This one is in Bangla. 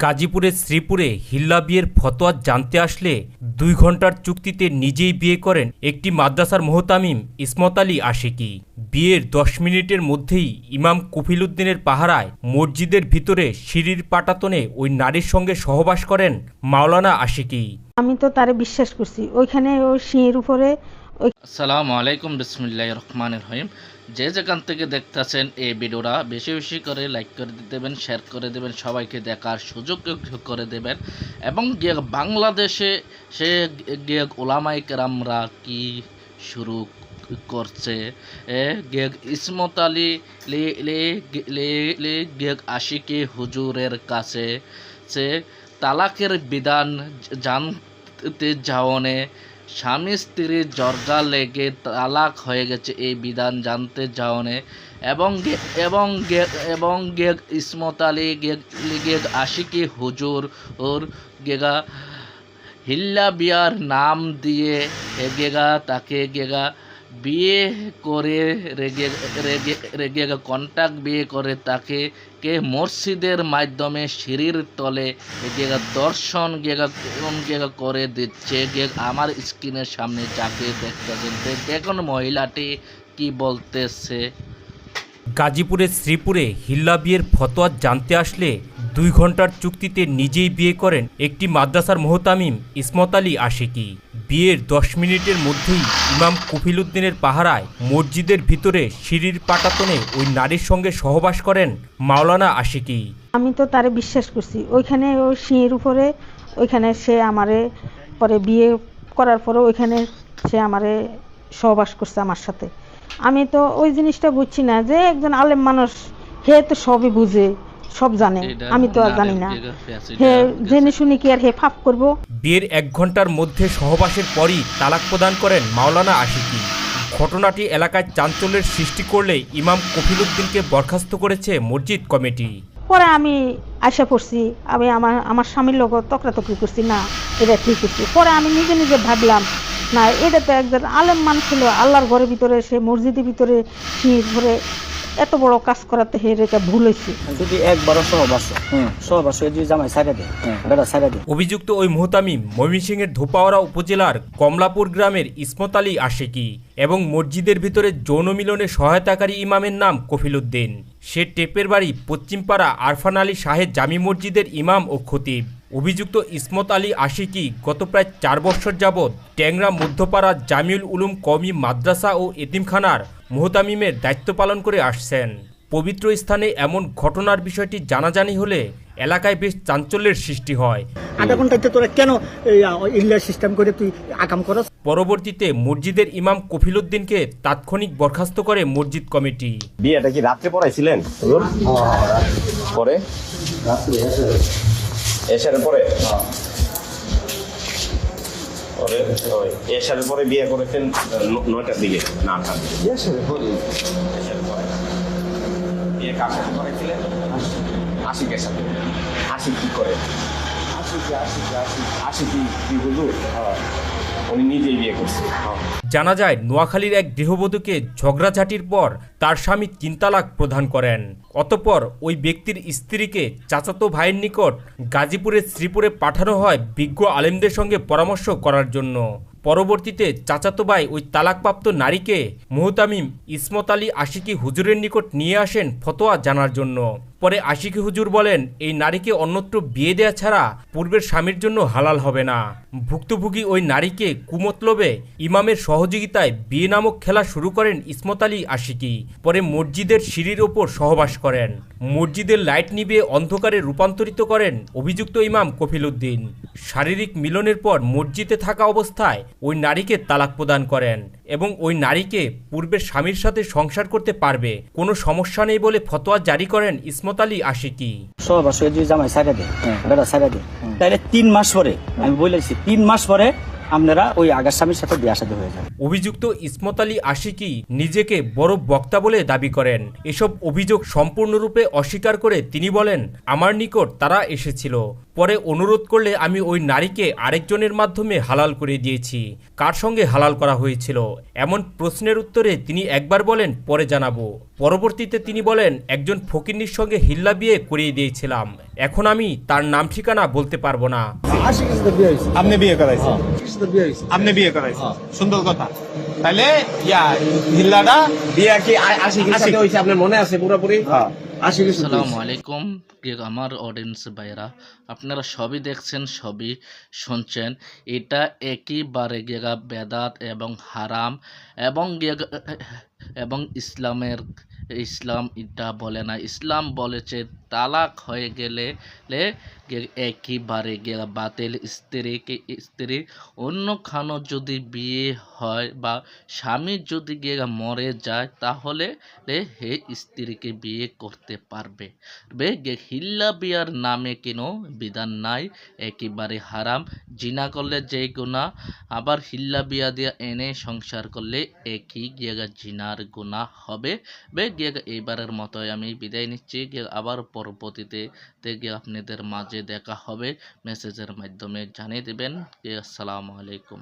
গাজীপুরের শ্রীপুরে হিল্লা বিয়ের ফতোয়া জানতে আসলে 2 ঘন্টার চুক্তিতে নিজেই বিয়ে করেন একটি মাদ্রাসার মোহতামিম ইসমত আলী আশিকি। বিয়ের 10 মিনিটের মধ্যেই ইমাম কফিলউদ্দিনের পাহারায় মসজিদের ভিতরে সিঁড়ির পাটাতনে ওই নারীর সঙ্গে সহবাস করেন মাওলানা আশিকি। আমি তো তারে বিশ্বাস করছি, ওইখানে ওই সিঁড়ির উপরে। আসসালামু আলাইকুম, বিসমিল্লাহির রহমানির রহিম। যে যেখান থেকে দেখতেছেন এই ভিডিওটা বেশি বেশি করে লাইক করে দেবেন, শেয়ার করে দেবেন, সবাইকে দেখার সুযোগ করে দেবেন। এবং বাংলাদেশে সে ওলামায়ে কেরামরা কি শুরু করছে, ইসমত আলী আশিকি হুজুরের কাছে সে তালাকের বিধান জানতে যাওয়ানে স্বামী স্ত্রীর জর্গা লেগে তালাক হয়ে গেছে এই বিধান জানতে যাওয়ানে এবং ইসমত আলী আশিকি হুজুর ওর গেগা হিল্লা বিয়ার নাম দিয়ে তাকে বিয়ে করে কন্ট্যাক্ট বিয়ে করে তাকে মসজিদের মাধ্যমে সিঁড়ির তলে দর্শন করে দিচ্ছে। আমার স্ক্রিনের সামনে যাকে দেখতেছেন, দেখুন মহিলাটি কি বলতেছে। গাজীপুরের শ্রীপুরে হিল্লা বিয়ের ফতোয়া জানতে আসলে 2 ঘন্টার চুক্তিতে নিজেই বিয়ে করেন একটি মাদ্রাসার মোহতামিম ইসমত আলী আশিকি। বিয়ের 10 মিনিটের মধ্যেই ইমাম কফিলউদ্দিনের পাহারায় মসজিদের ভিতরে সিঁড়ির পাটাতনে ওই নারীর সঙ্গে সহবাস করেন মাওলানা আশিকি। আমি তো তারে বিশ্বাস করছি, ওইখানে ওই সিঁড়ির উপরে। ওইখানে সে আমারে পরে বিয়ে করার পরে ওইখানে সে আমারে সহবাস করছে আমার সাথে। আমি তো ওই জিনিসটা বুঝছি না যে একজন আলেম মানুষ, হে তো সবই বুঝে, সব জানে, আমি তো আর জানি না। হে জেনে শুনি কি আর হে ফাপ করব। বিয়ের 1 ঘন্টার মধ্যে সহবাসের পরই তালাক প্রদান করেন মাওলানা আশিকি। ঘটনাটি এলাকায় চাঞ্চল্যের সৃষ্টি করলে ইমাম কফিলউদ্দিনকে বরখাস্ত করেছে মসজিদ কমিটি। পরে আমি আশা করছি, আমি আমার স্বামীর লোক তকরাতকরি করছি, না এটা ঠিক হচ্ছে। পরে আমি নিজে নিজে ভাবলাম, না এটা তো একজন আলেম মানুষ ছিল, আল্লাহর ঘরের ভিতরে সে মসজিদের ভিতরে ঘরে এত বড় কাজ করাতে হে এটা ভুল হয়েছে। যদি একবারও সহবাস যদি জামাই ছাড়া দেয়, বেটা ছাড়া দেয়। অভিযুক্ত ওই মোহতামিম ময়মনসিংহের ধোপাওয়ারা উপজেলার কমলাপুর গ্রামের ইসমত আলী আশিকি এবং মসজিদের ভিতরে যৌন মিলনে সহায়তাকারী ইমামের নাম কফিলউদ্দিন। সে টেপের বাড়ি পশ্চিমপাড়া আরফান আলী শাহেদ জামি মসজিদের ইমাম ও খতিব। অভিযুক্ত ইসমত আলী আশিকি গত প্রায় 4 বছর যাবৎ ট্যাংরা মধ্যপাড়া জামিউল উলুম কওমি মাদ্রাসা ও এতিমখানার মোহতামিমের দায়িত্ব পালন করে আসছেন। পবিত্র স্থানে এমন ঘটনার বিষয়টি জানাজানি হলে এলাকায় বেশ চাঞ্চল্যের সৃষ্টি হয়। আধা ঘন্টাতে তোরা কেন ইল্লা সিস্টেম করে তুই আকাম করস? পরবর্তীতে মসজিদের ইমাম কফিলউদ্দিনকে তাৎক্ষণিক বরখাস্ত করে মসজিদ কমিটি। বিয়েটা কি রাত্রে পড়াইছিলেন? পরে এশারের পরে এশারের পরে বিয়ে করেছেন 9টার দিকে না 8টার দিকে? এশারের পরে বিয়ে কার সাথে করেছিলেন? আশিকের সাথে। আশিক কি করে? আশিক কি হুজুর? উনি নিজেই বিয়ে করছে। জানা যায় নোয়াখালীর এক গৃহবধূকে ঝগড়াঝাটির পর তার স্বামী 3 তালাক প্রদান করেন। অতঃপর ওই ব্যক্তির স্ত্রীকে চাচাতো ভাইয়ের নিকট গাজীপুরের শ্রীপুরে পাঠানো হয় বিজ্ঞ আলেমদের সঙ্গে পরামর্শ করার জন্য। পরবর্তীতে চাচাতো ভাই ওই তালাকপ্রাপ্ত নারীকে মোহতামিম ইসমত আলী আশিকি হুজুরের নিকট নিয়ে আসেন ফতোয়া জানার জন্য। পরে আশিকি হুজুর বলেন এই নারীকে অন্যত্র বিয়ে দেয়া ছাড়া পূর্বের স্বামীর জন্য হালাল হবে না। ভুক্তভোগী ওই নারীকে কুমতলবে ইমামের সহযোগিতায় বিয়ে নামক খেলা শুরু করেন ইসমত আলী আশিকি। পরে মসজিদের সিঁড়ির ওপর সহবাস করেন। মসজিদের লাইট নিভিয়ে অন্ধকারে রূপান্তরিত করেন অভিযুক্ত ইমাম কফিলউদ্দিন। শারীরিক মিলনের পর মসজিদে থাকা অবস্থায় ওই নারীকে তালাক প্রদান করেন এবং ওই নারীকে পূর্বের স্বামীর সাথে সংসার করতে পারবে, কোনো সমস্যা নেই বলে ফতোয়া জারি করেন ইসমত আলী আশিকি। সহবাস যদি জামাই ছাড়া দেয়, বেটা ছাড়া দেয়, তাহলে 3 মাস পরে, আমি বলেছি 3 মাস পরে আপনারা ওই আগের স্বামীর সাথে বিয়ে শাদী হয়ে যাবে। অভিযুক্ত ইসমত আলী আশিকি নিজেকে বড় বক্তা বলে দাবি করেন। এসব অভিযোগ সম্পূর্ণরূপে অস্বীকার করে তিনি বলেন, আমার নিকট তারা এসেছিল, পরে অনুরোধ করলে আমি ওই নারীকে আরেকজনের মাধ্যমে হালাল করে দিয়েছি। কার সঙ্গে হালাল করা হয়েছিল এমন প্রশ্নের উত্তরে তিনি একবার বলেন পরে জানাবো। পরবর্তীতে তিনি বলেন, একজন ফকিন্নির সঙ্গে হিল্লা বিয়ে করিয়ে দিয়েছিলাম, এখন আমি তার নাম ঠিকানা বলতে পারবো না। আপনি বিয়ে করাইছেন? আপনি বিয়ে করাইছেন, সুন্দর কথা। তাহলে হিল্লাটা বিয়ে কি আশিকের সাথে হয়েছে আপনার মনে আছে পুরোপুরি? আসসালামু আলাইকুম আমার অডিয়েন্স ভাইরা, আপনারা সবই দেখছেন, সবই শুনছেন। এটা একেবারে গেগা বেদাত এবং হারাম এবং ইসলাম এটা বলে না। ইসলাম বলেছে তালাক হয়ে গেলে একেবারে গেগা বাতিল। স্ত্রী অন্য খানো যদি বিয়ে হয় বা স্বামী যদি গেগা মরে যায় তাহলে হে স্ত্রীকে বিয়ে করতে পারবে। হিল্লা বিয়ার নামে কোনো বিধান নাই, একেবারে হারাম। জিনা করলে যে গুনাহ, আবার হিল্লা বিয়া দিয়া এনে সংসার করলে একই গিয়েগা জিনার গুনাহ হবে। গিয়েগা এইবারের মতো আমি বিদায় নিচ্ছি। আবার পরবর্তীতে আপনাদের মাঝে দেখা হবে, মেসেজের মাধ্যমে জানিয়ে দেবেন। আসসালামু আলাইকুম।